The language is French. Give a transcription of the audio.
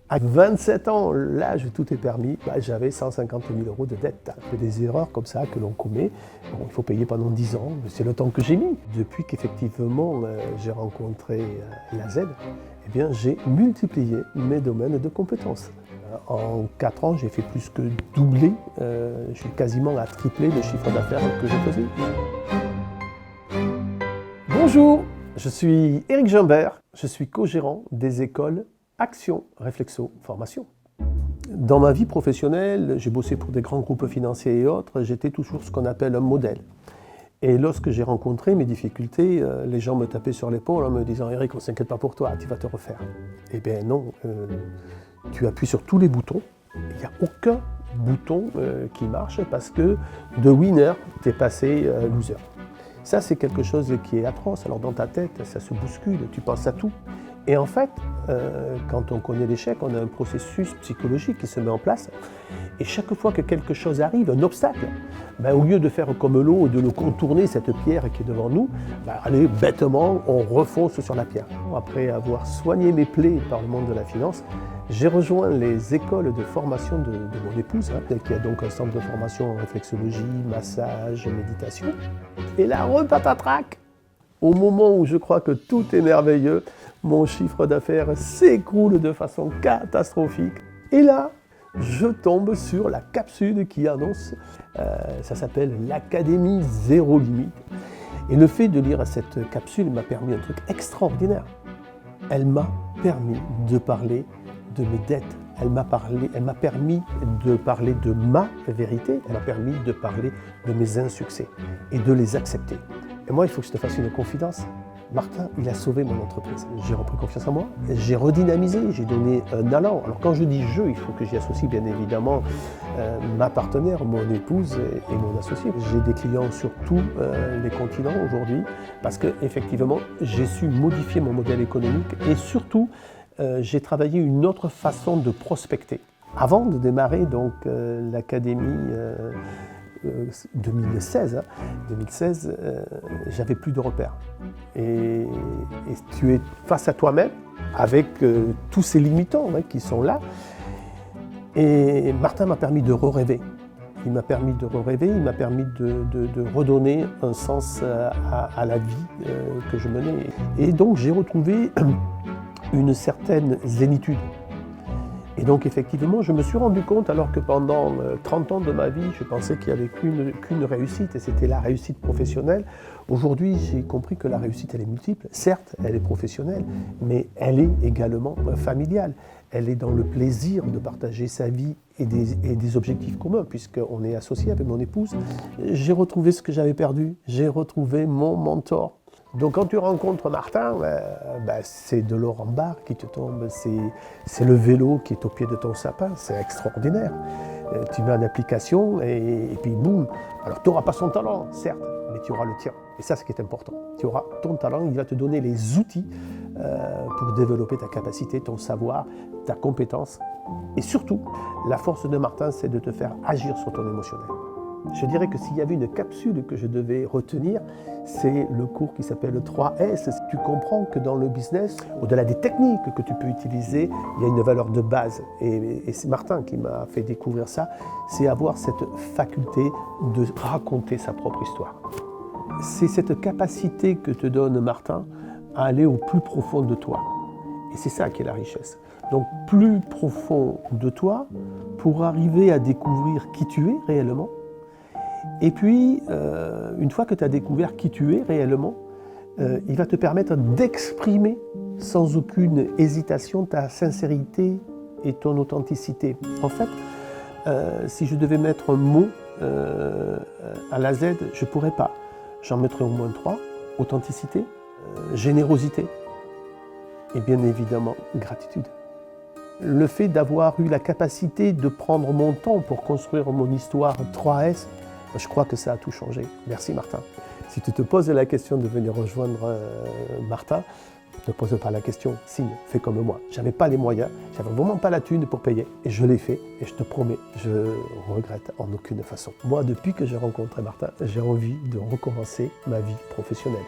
À 27 ans, l'âge où tout est permis, j'avais 150 000 euros de dette. C'est des erreurs comme ça que l'on commet. Bon, il faut payer pendant 10 ans, c'est le temps que j'ai mis. Depuis qu'effectivement j'ai rencontré la Z, eh bien, j'ai multiplié mes domaines de compétences. En 4 ans, j'ai fait plus que doubler, j'ai quasiment à tripler le chiffre d'affaires que je faisais. Bonjour, je suis Éric Gimbert, je suis co-gérant des écoles Action Réflexo Formation. Dans ma vie professionnelle, j'ai bossé pour des grands groupes financiers et autres, j'étais toujours ce qu'on appelle un modèle. Et lorsque j'ai rencontré mes difficultés, les gens me tapaient sur l'épaule en me disant « Éric, on ne s'inquiète pas pour toi, tu vas te refaire ». Eh bien non, tu appuies sur tous les boutons, il n'y a aucun bouton qui marche parce que de winner, tu es passé loser. Ça, c'est quelque chose qui est atroce. Alors dans ta tête, ça se bouscule, tu penses à tout. Et en fait, quand on connaît l'échec, on a un processus psychologique qui se met en place. Et chaque fois que quelque chose arrive, un obstacle, au lieu de faire comme l'eau, de le contourner, cette pierre qui est devant nous, allez, bêtement, on refonce sur la pierre. Après avoir soigné mes plaies par le monde de la finance, j'ai rejoint les écoles de formation de mon épouse, qui a donc un centre de formation en réflexologie, massage, méditation. Et là, repatatrac, au moment où je crois que tout est merveilleux, mon chiffre d'affaires s'écroule de façon catastrophique. Et là, je tombe sur la capsule qui annonce, ça s'appelle l'Académie Zéro Limite. Et le fait de lire cette capsule m'a permis un truc extraordinaire. Elle m'a permis de parler de mes dettes. Elle m'a permis de parler de ma vérité. Elle m'a permis de parler de mes insuccès et de les accepter. Et moi, il faut que je te fasse une confidence. Martin, il a sauvé mon entreprise. J'ai repris confiance en moi, j'ai redynamisé, j'ai donné un allant. Alors quand je dis je, il faut que j'y associe bien évidemment ma partenaire, mon épouse et mon associé. J'ai des clients sur tous les continents aujourd'hui parce qu'effectivement, j'ai su modifier mon modèle économique et surtout, j'ai travaillé une autre façon de prospecter. Avant de démarrer donc l'académie 2016, j'avais plus de repères. Et tu es face à toi-même avec tous ces limitants qui sont là. Et Martin m'a permis de rêver. Il m'a permis de rêver, il m'a permis de redonner un sens à la vie que je menais. Et donc j'ai retrouvé une certaine zénitude. Et donc effectivement, je me suis rendu compte, alors que pendant 30 ans de ma vie, je pensais qu'il n'y avait qu'une réussite, et c'était la réussite professionnelle. Aujourd'hui, j'ai compris que la réussite, elle est multiple. Certes, elle est professionnelle, mais elle est également familiale. Elle est dans le plaisir de partager sa vie et des objectifs communs, puisqu'on est associé avec mon épouse. J'ai retrouvé ce que j'avais perdu, j'ai retrouvé mon mentor. Donc quand tu rencontres Martin, c'est de l'or en barre qui te tombe, c'est le vélo qui est au pied de ton sapin, c'est extraordinaire. Tu mets en application et puis boum. Alors tu n'auras pas son talent, certes, mais tu auras le tien. Et ça, c'est ce qui est important. Tu auras ton talent, il va te donner les outils pour développer ta capacité, ton savoir, ta compétence. Et surtout, la force de Martin, c'est de te faire agir sur ton émotionnel. Je dirais que s'il y avait une capsule que je devais retenir, c'est le cours qui s'appelle 3S. Tu comprends que dans le business, au-delà des techniques que tu peux utiliser, il y a une valeur de base. Et c'est Martin qui m'a fait découvrir ça, c'est avoir cette faculté de raconter sa propre histoire. C'est cette capacité que te donne Martin à aller au plus profond de toi. Et c'est ça qui est la richesse. Donc plus profond de toi pour arriver à découvrir qui tu es réellement. Et puis, une fois que tu as découvert qui tu es réellement, il va te permettre d'exprimer sans aucune hésitation ta sincérité et ton authenticité. En fait, si je devais mettre un mot à la Z, je ne pourrais pas. J'en mettrais au moins 3. Authenticité, générosité et bien évidemment gratitude. Le fait d'avoir eu la capacité de prendre mon temps pour construire mon histoire 3S, je crois que ça a tout changé. Merci Martin. Si tu te poses la question de venir rejoindre Martin, ne pose pas la question, signe, fais comme moi. J'avais pas les moyens, j'avais vraiment pas la thune pour payer, et je l'ai fait, et je te promets, je regrette en aucune façon. Moi, depuis que j'ai rencontré Martin, j'ai envie de recommencer ma vie professionnelle.